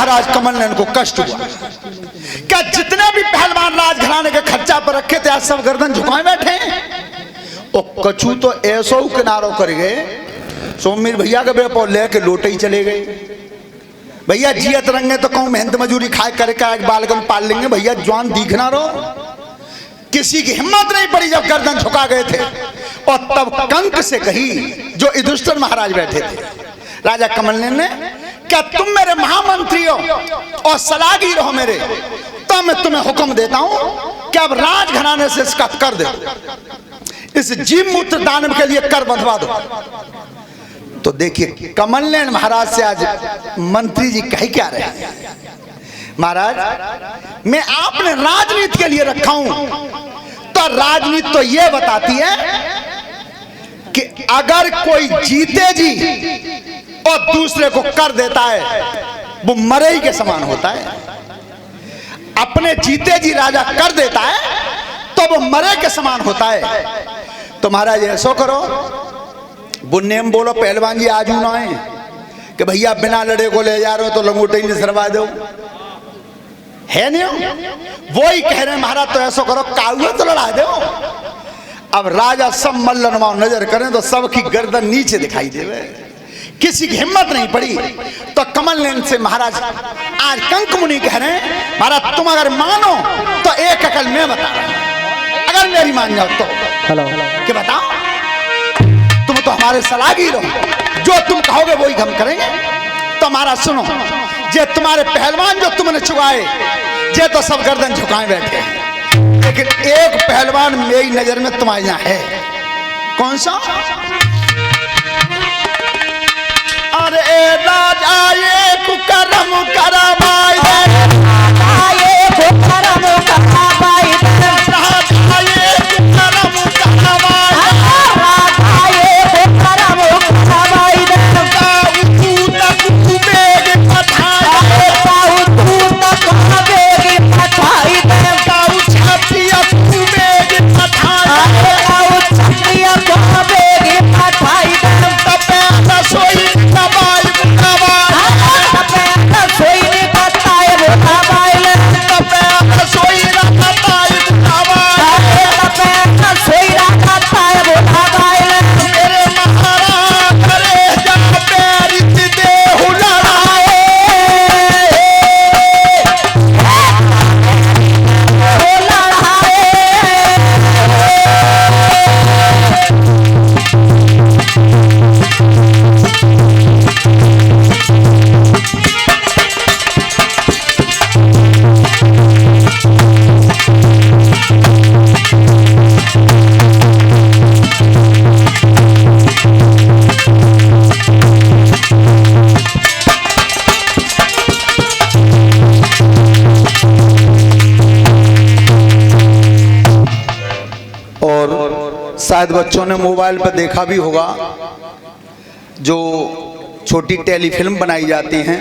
महाराज कमल नयन को कष्ट हुआ। क्या जितने भी पहलवान राजघराने के खर्चा पर रखे थे आज सब गर्दन झुकाए बैठे। और कछु तो ऐसो किनारों कर गए, सोमवीर भैया के बेपो लेके लोटे ही चले गए। भैया जियत रंगे तो कहूं मेहनत मजूरी खाए करके एक बालगन पाल लेंगे, भैया जवान दिखना रहो। किसी की हिम्मत नहीं पड़ी जब गर्दन झुका गए थे। और तब कंक से कही जो युधिष्ठिर महाराज बैठे थे, राजा कमल नयन ने, क्या तुम मेरे महामंत्री हो और सलाहगी रहो मेरे, तो मैं तुम्हें हुक्म देता हूं कि अब राजघराने से इसका कर दे, इस जीव मूत्र दानव के लिए कर बंधवा दो। तो देखिए कमल नयन महाराज से आज मंत्री जी कह क्या रहे हैं, महाराज मैं आपने राजनीति के लिए रखा हूं, तो राजनीति तो यह बताती है कि अगर कोई जीते जी और दूसरे को कर देता है वो मरे ही के समान होता है। अपने जीते जी राजा कर देता है तो वो मरे के समान होता है। तो महाराज ऐसा करो, बुन्ने में बोलो पहलवान जी आज ना है कि भैया बिना लड़े को ले जा रहे हो तो लंगोटे ही निसरवा दो, है नहीं? वो ही कह रहे हैं महाराज तो ऐसा करो काउआ तो लड़ा दो। अब राजा सब मल्लनवा नजर करें तो सबकी गर्दन नीचे दिखाई देवे, किसी की हिम्मत नहीं पड़ी। तो कमल नयन से महाराज आज कंक मुनि कह रहे हैं, महाराज तुम अगर मानो तो एक अकल मैं बता रहा हूं, अगर मेरी मान जाओ तो कि बताओ, तुम तो हमारे सलाहगी रहो, जो तुम कहोगे वही हम करेंगे। तो महाराज सुनो, जे तुम्हारे पहलवान जो तुमने चुकाए जे तो सब गर्दन झुकाए बैठे हैं, लेकिन एक पहलवान मेरी नजर में तुम्हारे यहाँ है। कौन सा? अरे राजा ये कुकरम करवाई दे, ये कुकरम करवाई दे, राजा ये कुकरम करवाई दे, राजा ये कुकरम करवाई दे, काऊ तक बेग पठाई दे, काऊ तक बेग पठाई दे, काऊ छतिया बेग पठाई दे, काऊ छतिया बेग पठाई दे, तबे रसोई शायद बच्चों ने मोबाइल पर देखा भी होगा, जो छोटी टेलीफिल्म बनाई जाती हैं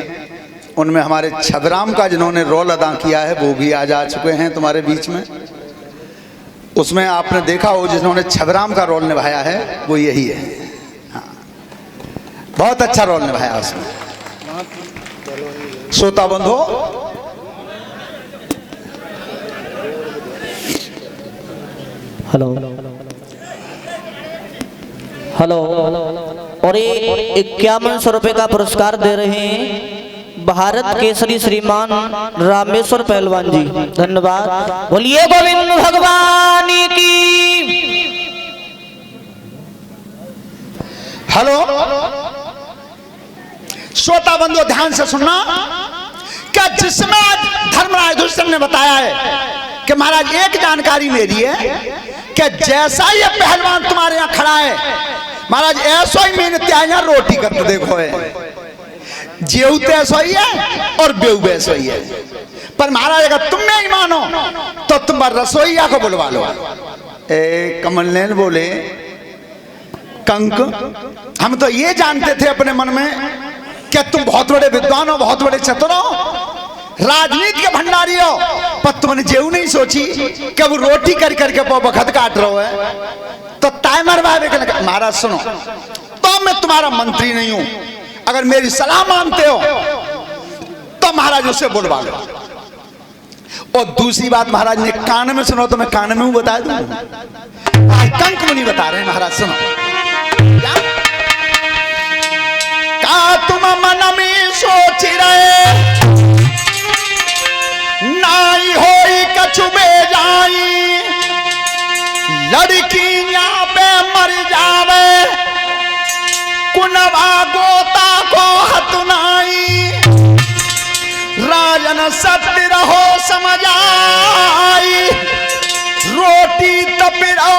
उनमें हमारे छबराम का जिन्होंने रोल अदा किया है वो भी आज आ चुके हैं तुम्हारे बीच में। उसमें आपने देखा हो जिन्होंने छबराम का रोल निभाया है वो यही है। हाँ, बहुत अच्छा रोल निभाया उसमें। श्रोता बंधो, हेलो हेलो, और ये 5100 रुपए का पुरस्कार दे रहे हैं भारत केसरी श्रीमान रामेश्वर पहलवान जी, धन्यवाद। बोलिए गोविंद भगवान की। हेलो श्रोता बंधु ध्यान से सुनना, क्या जिसमें आज धर्मराज युधिष्ठिर ने बताया है कि महाराज एक जानकारी मेरी है कि जैसा ये पहलवान तुम्हारे यहाँ खड़ा है महाराज ऐसा ही मेहनत यहाँ रोटी करते देखो है, जेऊ तो ऐसा ही है और बेऊ ऐसा ही है। पर महाराज अगर तुम नहीं मानो तो तुम रसोईया को बुलवा लो। कमल नयन बोले, कंक हम तो ये जानते थे अपने मन में कि तुम बहुत बड़े विद्वान हो, बहुत बड़े चतुर हो, राजनीति के भंडारी हो, पर तुमने जेऊ नहीं सोची कि वो रोटी कर करके बखत काट रहे हो है तो टाइमर वाले के। महाराज सुनो, तो मैं तुम्हारा मंत्री नहीं हूं, अगर मेरी सलाह मानते हो तो महाराज महाराज उससे बुलवा लो। और दूसरी बात महाराज ने कान में सुनो तो मैं कान में बता दूं। कंक मुनि बता रहे हैं महाराज, सुनो क्या? का तुम मन में सोच रहे नाई होई कछु बेजाई, लड़की यहाँ पे मर जावे कुनवा गोता को हतुनाई, राजन सत्य रहो समझाई, रोटी तपिरो